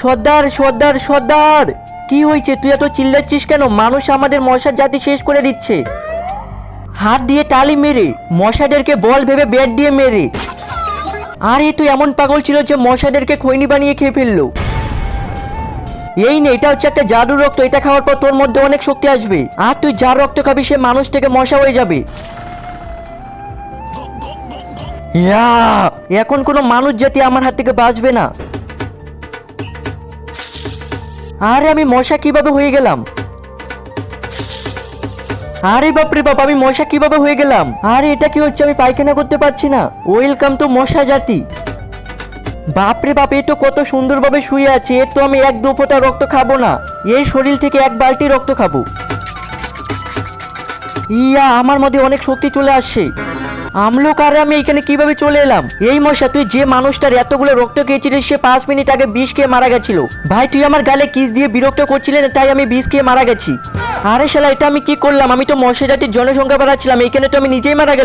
সর্দার সর্দার সর্দার, কি হয়েছে? তুই এত চিল্লাচ্ছিস কেন? মানুষ আমাদের মশার জাতি শেষ করে দিচ্ছে। হাত দিয়ে টালি মেরে, মশাদেরকে বল ভেবে ব্যাট দিয়ে মেরে। আরে তুই এমন পাগল ছিল যে মশাদেরকে খৈনি বানিয়ে খেয়ে ফেললো। এই নে, এটা হচ্ছে একটা জাদু রক্ত। এটা খাওয়ার পর তোর মধ্যে অনেক শক্তি আসবে, আর তুই যার রক্ত খাবি সে মানুষ থেকে মশা হয়ে যাবে। ইয়া, এখন কোনো মানুষ জাতি আমার হাত থেকে বাঁচবে না। আরে আমি মশা কিভাবে হয়ে গেলাম? আরে বাপরে বাপ, আমি মশা কিভাবে হয়ে গেলাম? আরে এটা কি হচ্ছে? আমি পায়খানা করতে পারছি না। ওয়েলকাম টু মশা জাতি। বাপরে বাপ, এ তো কত সুন্দরভাবে শুয়ে আছে। এর তো আমি এক দু ফোঁটা রক্ত খাবো না, এই শরীর থেকে এক বালতি রক্ত খাবো। ইয়া, আমার মধ্যে অনেক শক্তি চলে আসছে। আমলোক, আরে আমি এখানে কিভাবে চলে এলাম? এই মশা, তুই যে মানুষটার এতগুলো রক্ত খেয়েছিলিস সে 5 মিনিট আগে বিষ খেয়ে মারা গেছিল। ভাই, তুই আমার গালে কিস দিয়ে বিরক্ত করছিলেন, তাই আমি বিষ খেয়ে মারা গেছি। আরে শালা, এটা আমি কি করলাম? আমি তো মশা জাতির জনসংখ্যা বাড়াচ্ছিলাম, এখানে তো আমি নিজেই মারা গেলাম।